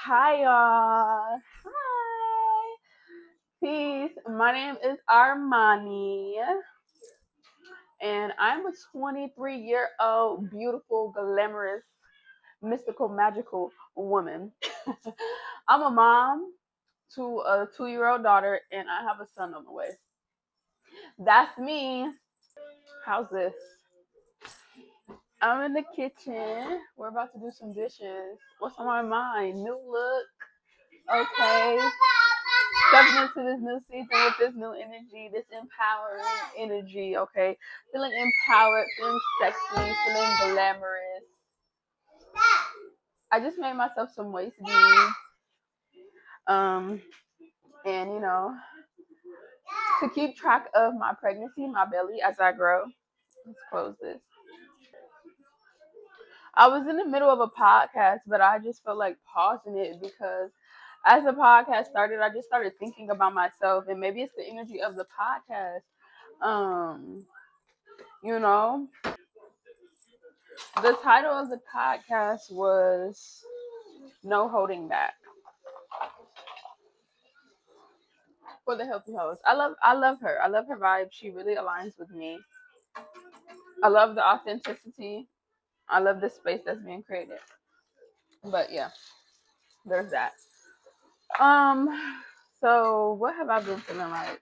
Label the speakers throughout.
Speaker 1: Hi, y'all. Hi. Peace. My name is Armani, and I'm a 23-year-old, beautiful, glamorous, mystical, magical woman. I'm a mom to a 2-year-old daughter, and I have a son on the way. That's me. How's this? I'm in the kitchen. We're about to do some dishes. What's on my mind? New look. Okay. Stepping into this new season with this new energy, this empowering energy, okay? Feeling empowered, feeling sexy, feeling glamorous. I just made myself some waist beads. Um, and to keep track of my pregnancy, my belly as I grow. Let's close this. I was in the middle of a podcast, but I just felt like pausing it because as the podcast started, I just started thinking about myself, and maybe it's the energy of the podcast. Um, you know, the title of the podcast was No Holding Back for the healthy host. I love her. I love her vibe. She really aligns with me. I love the authenticity. I love the space that's being created. But yeah, there's that. Um, so what have I been feeling like?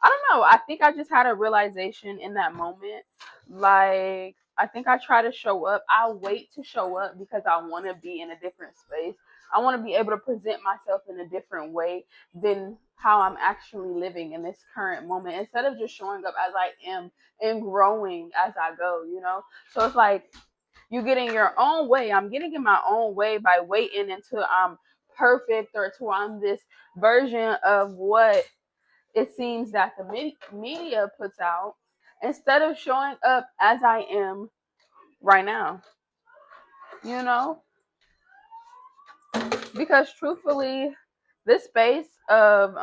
Speaker 1: I don't know. I think I just had a realization in that moment. Like, I think I try to show up. I wait to show up because I want to be in a different space. I want to be able to present myself in a different way than how I'm actually living in this current moment instead of just showing up as I am and growing as I go. So it's like you get in your own way. I'm getting in my own way by waiting until I'm perfect or until I'm this version of what it seems that the media puts out instead of showing up as I am right now, you know? Because truthfully, this space of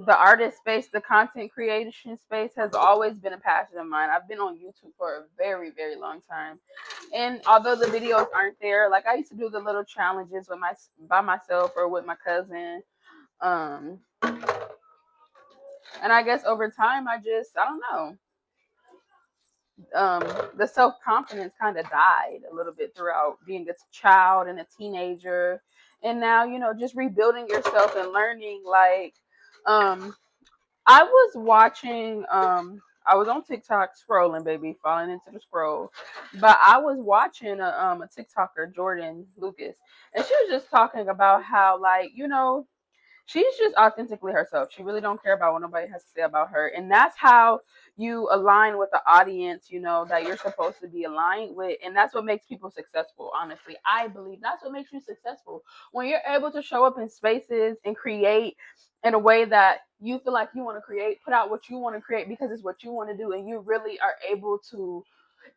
Speaker 1: the artist space, the content creation space has always been a passion of mine. I've been on YouTube for a very, very long time. And although the videos aren't there, like I used to do the little challenges with by myself or with my cousin. Um and I guess over time I don't know. The self-confidence kind of died a little bit throughout being a child and a teenager, and now just rebuilding yourself and learning. Like I was watching I was on TikTok scrolling, baby, falling into the scroll, but I was watching a TikToker, Jordan Lucas, and she was just talking about how, like, she's just authentically herself. She really don't care about what nobody has to say about her. And that's how you align with the audience, that you're supposed to be aligned with. And that's what makes people successful, honestly. I believe that's what makes you successful. When you're able to show up in spaces and create in a way that you feel like you want to create, put out what you want to create because it's what you want to do. And you really are able to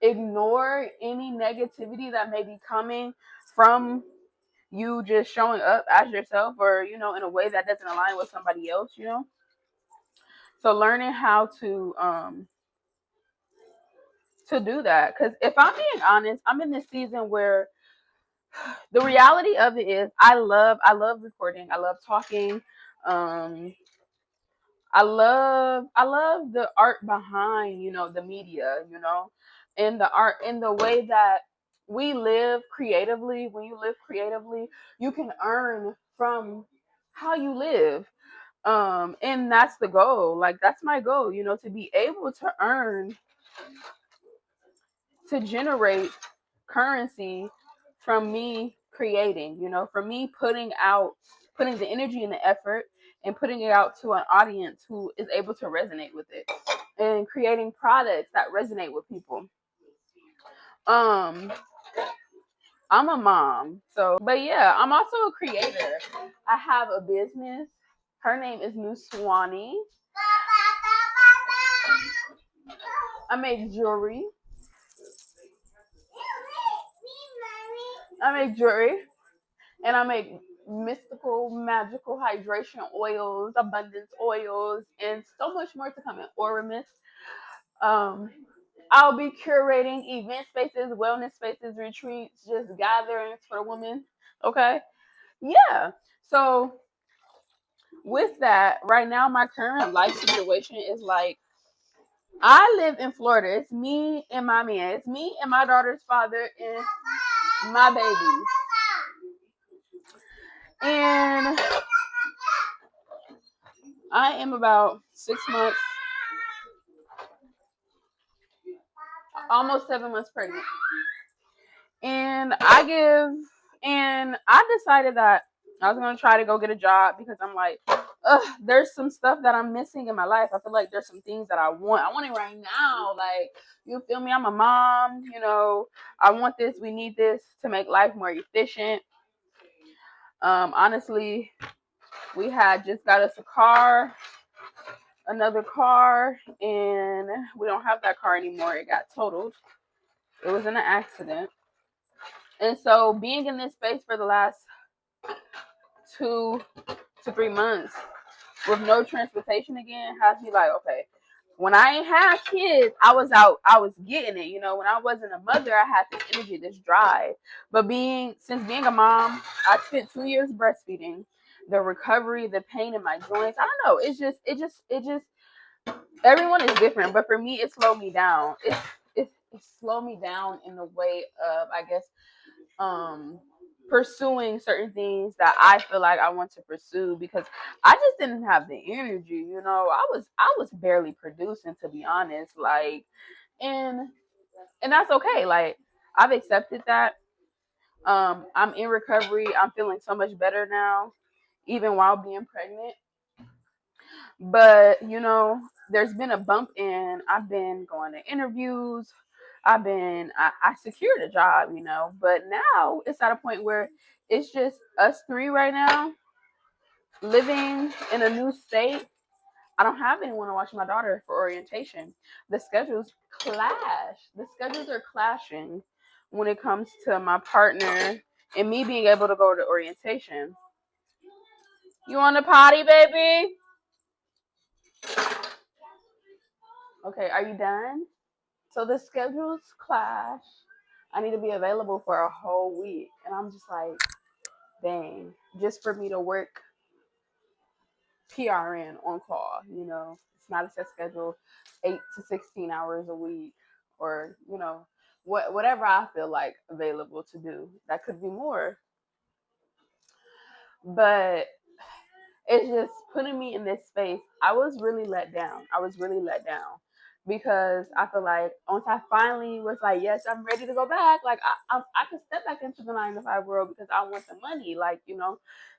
Speaker 1: ignore any negativity that may be coming from you just showing up as yourself, or in a way that doesn't align with somebody else. So learning how to do that, because if I'm being honest, I'm in this season where the reality of it is I love recording, I love talking, um I love the art behind the media, and the art in the way that we live creatively. When you live creatively, you can earn from how you live. And that's the goal. Like, that's my goal, to be able to earn, to generate currency from me creating, from me putting the energy and the effort and putting it out to an audience who is able to resonate with it, and creating products that resonate with people. Um, I'm a mom, but yeah, I'm also a creator. I have a business. Her name is New Swanee. I make jewelry. And I make mystical, magical hydration oils, abundance oils, and so much more to come in Aura Mist. Um, I'll be curating event spaces, wellness spaces, retreats, just gatherings for the women. Okay. Yeah. So with that, right now my current life situation is like I live in Florida. It's me and my man. It's me and my daughter's father and my babies. And I am about 6 months, almost 7 months pregnant. And I decided that I was gonna try to go get a job because I'm like, there's some stuff that I'm missing in my life. I feel like there's some things that I want. I want it right now. Like, you feel me? I'm a mom, I want this, we need this to make life more efficient. Honestly, we had just got us another car, and we don't have that car anymore. It got totaled. It was in an accident. And so being in this space for the last 2 to 3 months with no transportation again has me like, okay, when I ain't had kids, I was out, I was getting it. When I wasn't a mother, I had this energy, this drive. But since being a mom, I spent 2 years breastfeeding. The recovery, the pain in my joints, I don't know. It just everyone is different, but for me, it slowed me down. It slowed me down in the way of, I guess, pursuing certain things that I feel like I want to pursue because I just didn't have the energy. I was barely producing, to be honest. Like, and that's okay. Like, I've accepted that. I'm in recovery. I'm feeling so much better now, even while being pregnant. But there's been a bump in. I've been going to interviews. I secured a job, but now it's at a point where it's just us three right now, living in a new state. I don't have anyone to watch my daughter for orientation. The schedules clash. The schedules are clashing when it comes to my partner and me being able to go to orientation. You want to potty, baby? Okay, are you done? So the schedules clash. I need to be available for a whole week. And I'm just like, dang, just for me to work PRN on call, it's not a set schedule, 8 to 16 hours a week, or, whatever I feel like available to do. That could be more. But it's just putting me in this space. I was really let down. Because I feel like once I finally was like, yes, I'm ready to go back. Like, I could step back into the 9 to 5 world because I want the money. Like,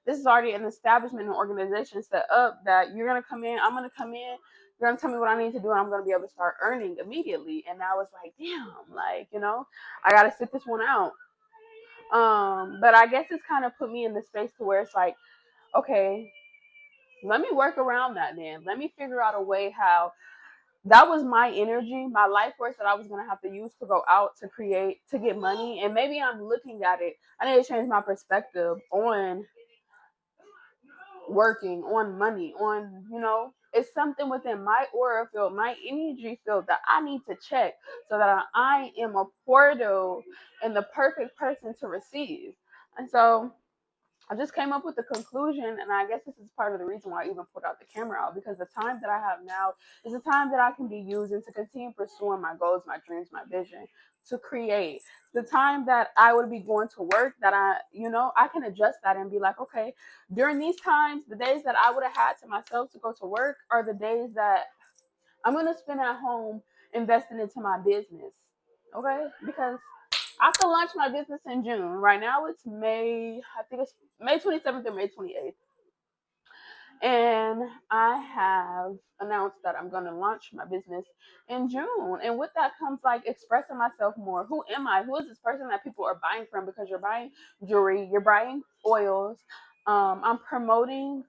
Speaker 1: this is already an establishment and organization set up that you're gonna come in. I'm gonna come in. You're gonna tell me what I need to do, and I'm gonna be able to start earning immediately. And I was like, damn, like, I gotta sit this one out. But I guess it's kind of put me in the space to where it's like, okay, let me work around that then. Let me figure out a way how that was my energy, my life force that I was going to have to use to go out to create, to get money. And maybe I'm looking at it. I need to change my perspective on working, on money, it's something within my aura field, my energy field that I need to check so that I am a portal and the perfect person to receive. And so I just came up with the conclusion, and I guess this is part of the reason why I even put out the camera out, because the time that I have now is the time that I can be using to continue pursuing my goals, my dreams, my vision, to create. The time that I would be going to work, that I can adjust that and be like, okay, during these times, the days that I would have had to myself to go to work are the days that I'm going to spend at home investing into my business. Okay? Because I could launch my business in June. Right now it's May, I think it's May 27th or May 28th. And I have announced that I'm going to launch my business in June. And with that comes like expressing myself more. Who am I? Who is this person that people are buying from? Because you're buying jewelry, you're buying oils. I'm promoting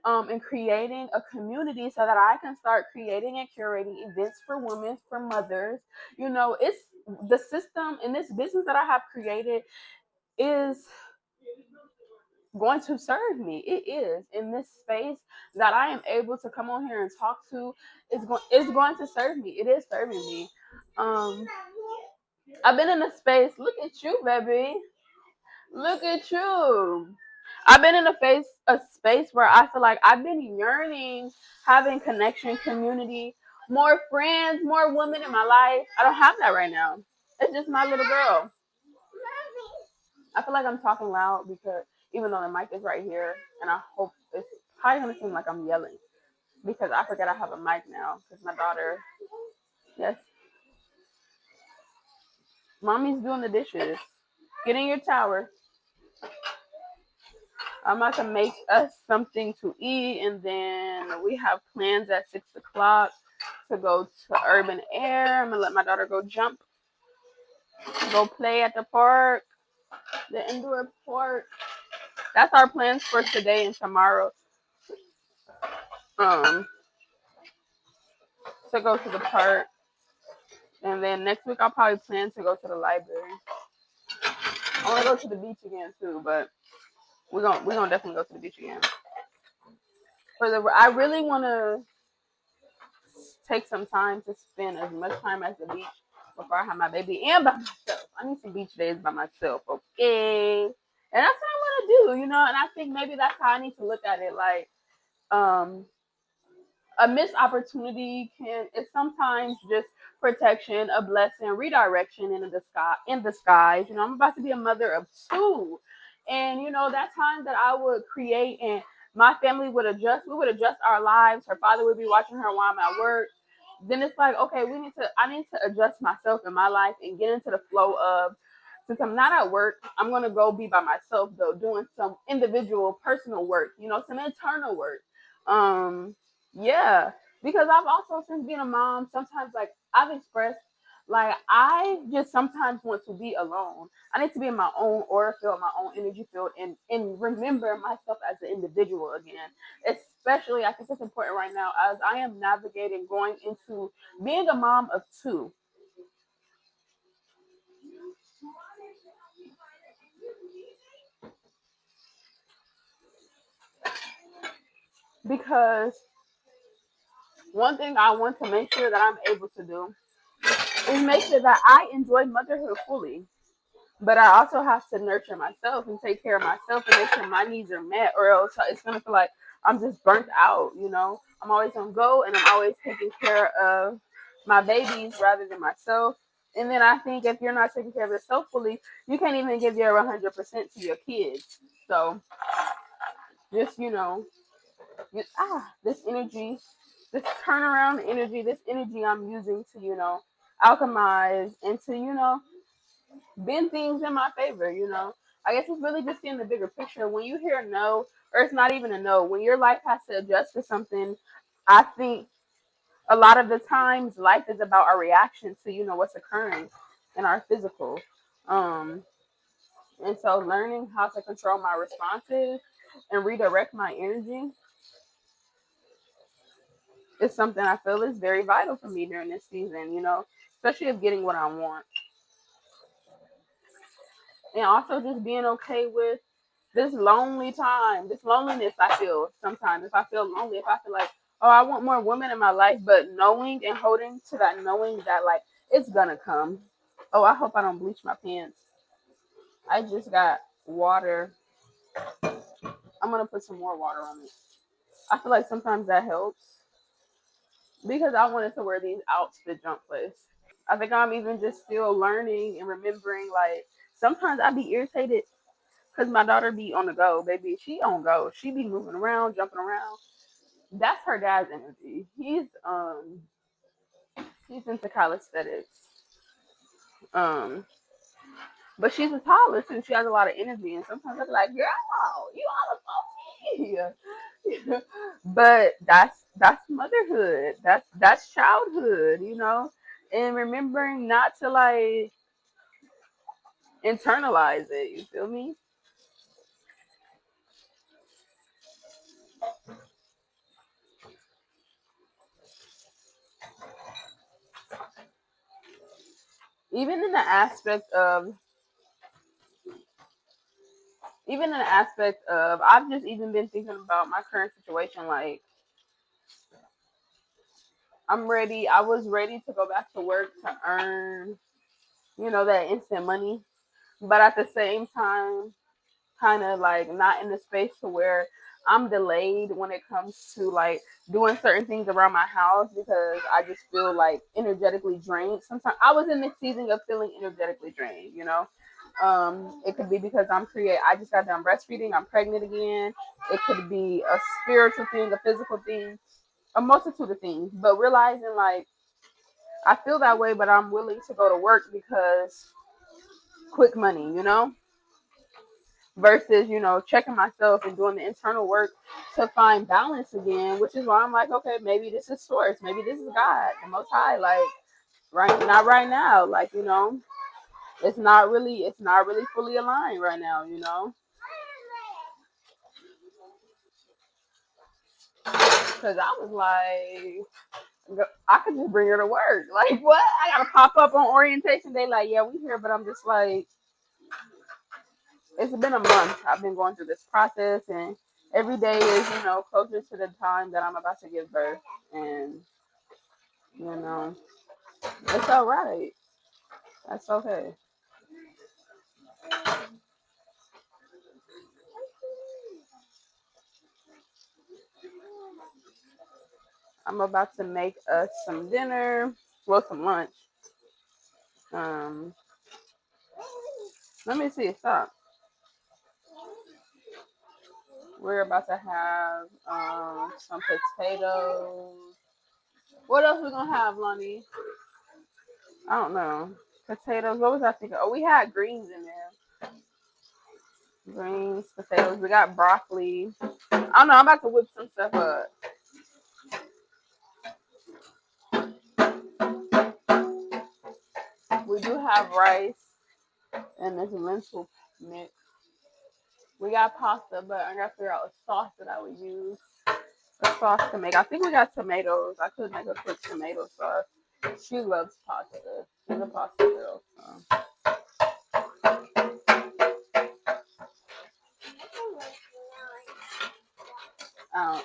Speaker 1: and creating a community so that I can start creating and curating events for women, for mothers. It's the system in this business that I have created is going to serve me. It is in this space that I am able to come on here and talk to. It's going to serve me. It is serving me. Um, I've been in a space. Look at you, baby. Look at you. I've been in a space where I feel like I've been yearning, having connection, community, more friends, more women in my life. I don't have that right now. It's just my little girl. I feel like I'm talking loud because even though the mic is right here, and I hope it's probably gonna seem like I'm yelling because I forget I have a mic now because my daughter. Yes, mommy's doing the dishes. Get in your tower. I'm about to make us something to eat, and then we have plans at 6 o'clock to go to Urban Air. I'm gonna let my daughter go jump, go play at the park, the indoor park. That's our plans for today and tomorrow. Um, to go to the park, and then next week I'll probably plan to go to the library. I want to go to the beach again too, but we're gonna definitely go to the beach again. I really want to take some time to spend as much time at the beach before I have my baby and by myself. I need some beach days by myself, okay? And that's what I want to do, you know. And I think maybe that's how I need to look at it. Like, um, a missed opportunity is sometimes just protection, a blessing, redirection in disguise. You know, I'm about to be a mother of two. And you know, that time that I would create and my family would adjust, we would adjust our lives. Her father would be watching her while I'm at work. Then it's like, okay, I need to adjust myself in my life and get into the flow of, since I'm not at work, I'm gonna go be by myself though, doing some individual personal work, you know, some internal work. Um, yeah, because I've also, since being a mom, sometimes like I've expressed like I just sometimes want to be alone. I need to be in my own aura field, my own energy field, and remember myself as an individual again. Especially, I think it's important right now as I am navigating going into being a mom of two. Because one thing I want to make sure that I'm able to do is make sure that I enjoy motherhood fully. But I also have to nurture myself and take care of myself and make sure my needs are met, or else it's gonna feel like I'm just burnt out. You know, I'm always on go, and I'm always taking care of my babies rather than myself. And then I think if you're not taking care of yourself fully, you can't even give your 100% to your kids. So just this energy, this turnaround energy, this energy I'm using to alchemize and to bend things in my favor, you know. I guess it's really just seeing the bigger picture. When you hear a no, or it's not even a no, when your life has to adjust to something, I think a lot of the times life is about our reaction to, what's occurring in our physical. Um, and so learning how to control my responses and redirect my energy is something I feel is very vital for me during this season, especially of getting what I want. And also just being okay with this lonely time, this loneliness I feel sometimes. If I feel lonely, if I feel like, oh, I want more women in my life, but knowing and holding to that, knowing that like it's gonna come. Oh, I hope I don't bleach my pants. I just got water. I'm gonna put some more water on it. I feel like sometimes that helps because I wanted to wear these out to the jump place. I think I'm even just still learning and remembering like sometimes I be irritated because my daughter be on the go, baby. She on go. She be moving around, jumping around. That's her dad's energy. He's into calisthenics. Um, but she's a toddler too. She has a lot of energy, and sometimes I'm like, girl, you all up on me. But that's motherhood. That's childhood, and remembering not to like internalize it. You feel me? Even in the aspect of I've just even been thinking about my current situation. Like I was ready to go back to work to earn, that instant money. But at the same time, kind of like not in the space to where I'm delayed when it comes to like doing certain things around my house because I just feel like energetically drained. Sometimes I was in this season of feeling energetically drained, you know. It could be because I just got done breastfeeding, I'm pregnant again. It could be a spiritual thing, a physical thing, a multitude of things. But realizing like I feel that way, but I'm willing to go to work because quick money, you know, versus, you know, checking myself and doing the internal work to find balance again, which is why I'm like, okay, maybe this is source, maybe this is God, the most high, like not right now. Like, you know, it's not really fully aligned right now, you know. Cause I was like, I could just bring her to work. Like, what? I gotta pop up on orientation day. Like, yeah, we here, but I'm just like, it's been a month. I've been going through this process, and every day is, you know, closer to the time that I'm about to give birth. And, you know, it's all right. That's okay. I'm about to make us some dinner, well, some lunch. Um, Let me see. Stop. We're about to have some potatoes. What else we gonna have, Lonnie? I don't know. Potatoes. What was I thinking? Oh, we had greens in there. Greens, potatoes. We got broccoli. I don't know. I'm about to whip some stuff up. We do have rice and this lentil mix. We got pasta, but I gotta figure out a sauce that I would use. A sauce to make. I think we got tomatoes. I could make a quick tomato sauce. She loves pasta. She's a pasta girl. So. Um,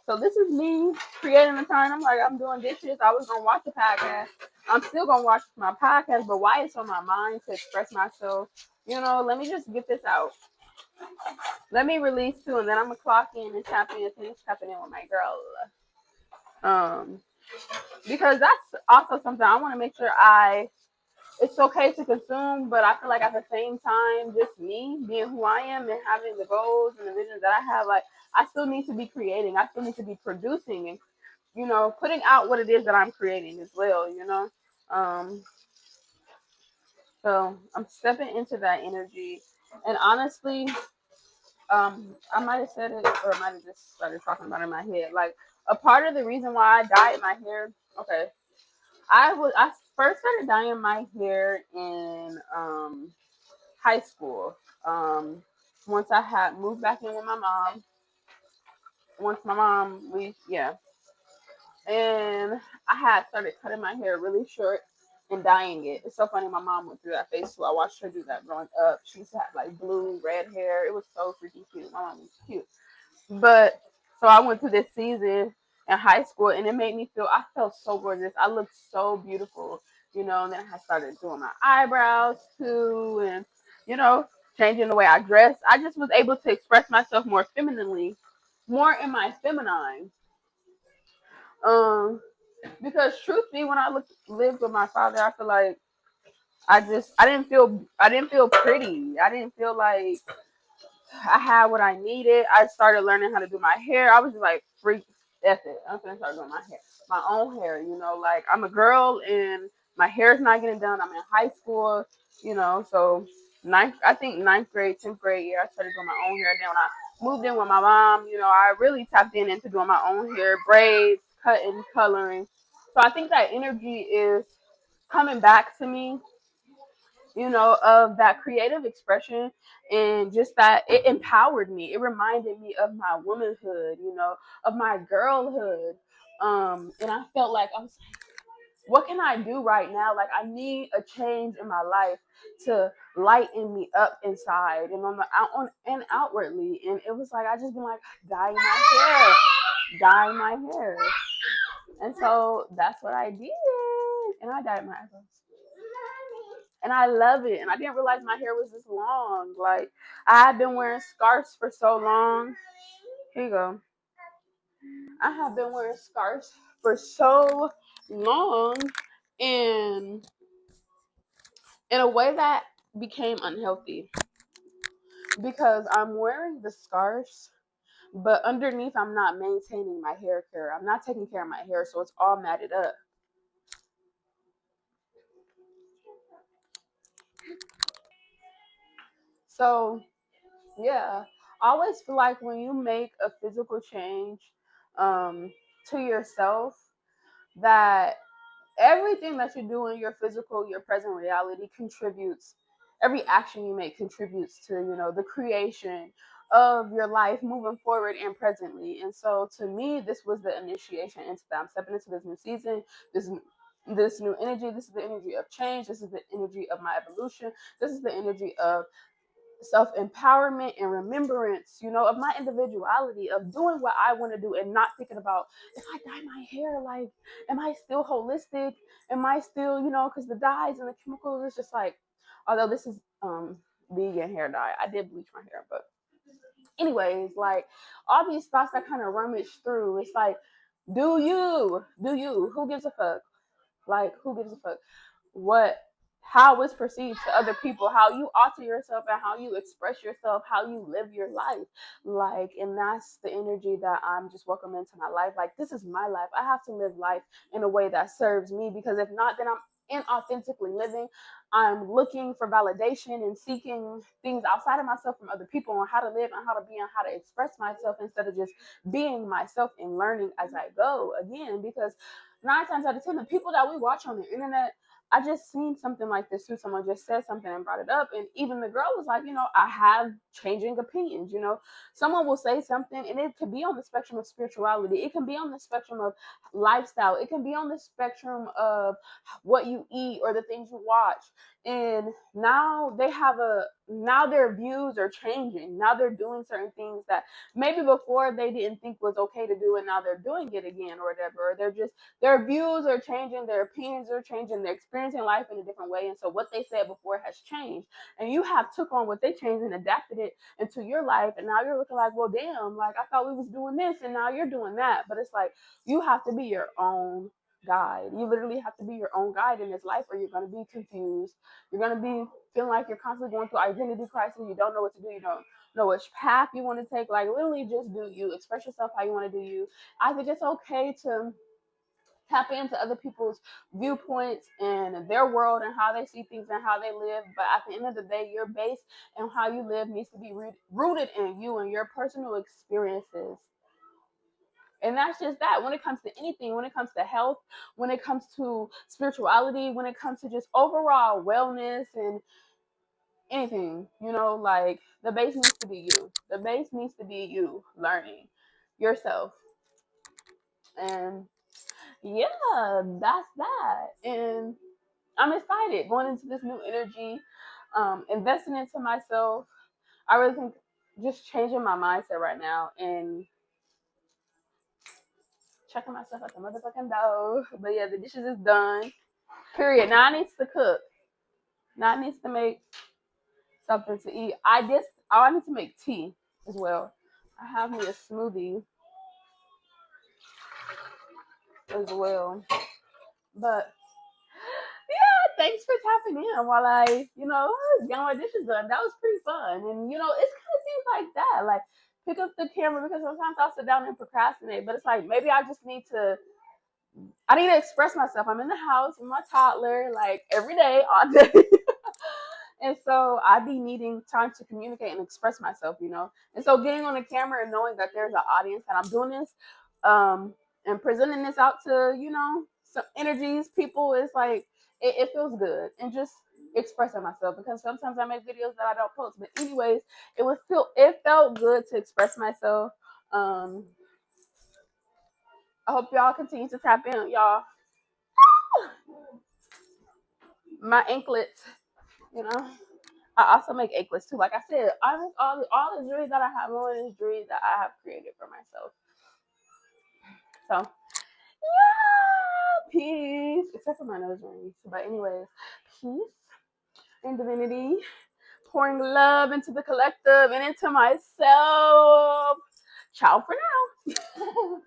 Speaker 1: so this is me creating the time. I'm like, I'm doing dishes. I was gonna watch the podcast. I'm still gonna watch my podcast, but why it's on my mind to express myself? You know, let me just get this out. Let me release too, and then I'm gonna clock in and tap in. Finish tapping in with my girl. Um, because that's also something I want to make sure it's okay to consume, but I feel like at the same time, just me being who I am and having the goals and the visions that I have, like I still need to be creating. I still need to be producing and, you know, putting out what it is that I'm creating as well, you know. Um, so I'm stepping into that energy, and honestly, I might have said it or I might have just started talking about it in my head. Like a part of the reason why I dyed my hair. Okay, I first started dyeing my hair in high school. Um, Once I had moved back in with my mom, once my mom we yeah, and I had started cutting my hair really short and dyeing it. It's so funny. My mom went through that phase too. I watched her do that growing up. She used to have like blue, red hair. It was so freaking cute. My mom was cute. But so I went through this season in high school, and it made me feel. I felt so gorgeous. I looked so beautiful, you know. And then I started doing my eyebrows too, and you know, changing the way I dressed. I just was able to express myself more femininely, more in my feminine. Um, because truth be, when lived with my father, I feel like I didn't feel pretty. I didn't feel like I had what I needed. I started learning how to do my hair. I was just like, freak, that's it. I'm gonna start doing my hair, my own hair. You know, like I'm a girl and my hair's not getting done. I'm in high school, you know, so I think ninth grade, 10th grade year, I started doing my own hair. Then when I moved in with my mom, you know, I really tapped into doing my own hair, braids, cutting, coloring. So I think that energy is coming back to me, you know, of that creative expression, and just that it empowered me. It reminded me of my womanhood, you know, of my girlhood. And I felt like I was like, what can I do right now? Like I need a change in my life to lighten me up inside and and outwardly. And it was like I just been like dye my hair. And so that's what I did. And I dyed my eyebrows. and I love it. And I didn't realize my hair was this long. Like, I had been wearing scarves for so long. Here you go. I have been wearing scarves for so long, and in a way that became unhealthy because I'm wearing the scarves, but underneath I'm not maintaining my hair care. I'm not taking care of my hair, so it's all matted up. So yeah, I always feel like when you make a physical change um, to yourself, that everything that you do in your physical, your present reality contributes. Every action you make contributes to, the creation of your life moving forward and presently. And so to me, this was the initiation into that. I'm stepping into this new season, this new energy. This is the energy of change. This is the energy of my evolution. This is the energy of self-empowerment and remembrance, of my individuality, of doing what I want to do and not thinking about, if I dye my hair, like, am I still holistic? Am I still, because the dyes and the chemicals, it's just like, although this is vegan hair dye, I did bleach my hair, but anyways, like, all these thoughts that kind of rummage through, it's like, do you, who gives a fuck? Like, who gives a fuck? What How it's perceived to other people, how you alter yourself and how you express yourself, how you live your life. Like, and that's the energy that I'm just welcoming into my life. Like, this is my life. I have to live life in a way that serves me, because if not, then I'm inauthentically living. I'm looking for validation and seeking things outside of myself from other people on how to live and how to be and how to express myself, instead of just being myself and learning as I go. Again, because 9 times out of 10, the people that we watch on the internet, I just seen something like this too. Someone just said something and brought it up. And even the girl was like, I have changing opinions. Someone will say something, and it could be on the spectrum of spirituality. It can be on the spectrum of lifestyle. It can be on the spectrum of what you eat or the things you watch. And now their views are changing. Now they're doing certain things that maybe before they didn't think was okay to do, and now they're doing it again or whatever. Or their views are changing, their opinions are changing, they're experiencing life in a different way. And so what they said before has changed. And you have took on what they changed and adapted it into your life. And now you're looking like, well, damn, like, I thought we was doing this and now you're doing that. But it's like, you have to be your own guide. You literally have to be your own guide in this life, or you're going to be confused. You're going to be feeling like you're constantly going through identity crisis. You don't know what to do. You don't know which path you want to take. Like, literally just do you. Express yourself how you want to do you. I think it's okay to tap into other people's viewpoints and their world and how they see things and how they live. But at the end of the day, your base and how you live needs to be rooted in you and your personal experiences. And that's just that. When it comes to anything, when it comes to health, when it comes to spirituality, when it comes to just overall wellness and anything, like, the base needs to be you. The base needs to be you learning yourself. And yeah, that's that. And I'm excited going into this new energy, investing into myself. I really think just changing my mindset right now and checking myself at the motherfucking door. But yeah, the dishes is done. Period. Now I need to cook. Now I need to make something to eat. I need to make tea as well. I have me a smoothie as well. But yeah, thanks for tapping in while I, got my dishes done. That was pretty fun. And, it's kind of things like that. Like, pick up the camera, because sometimes I'll sit down and procrastinate. But it's like, maybe I need to express myself. I'm in the house with my toddler, like, every day, all day. And so I be needing time to communicate and express myself. And so getting on the camera and knowing that there's an audience that I'm doing this, and presenting this out to, some energies, people, is like, it feels good. And just expressing myself, because sometimes I make videos that I don't post. But anyways, it felt good to express myself. I hope y'all continue to tap in, y'all. My anklets, you know. I also make anklets too. Like I said, I make all the jewelry that I have on is jewelry that I have created for myself. So yeah, peace. Except for my nose rings. But anyways, peace. and divinity, pouring love into the collective and into myself. Ciao for now.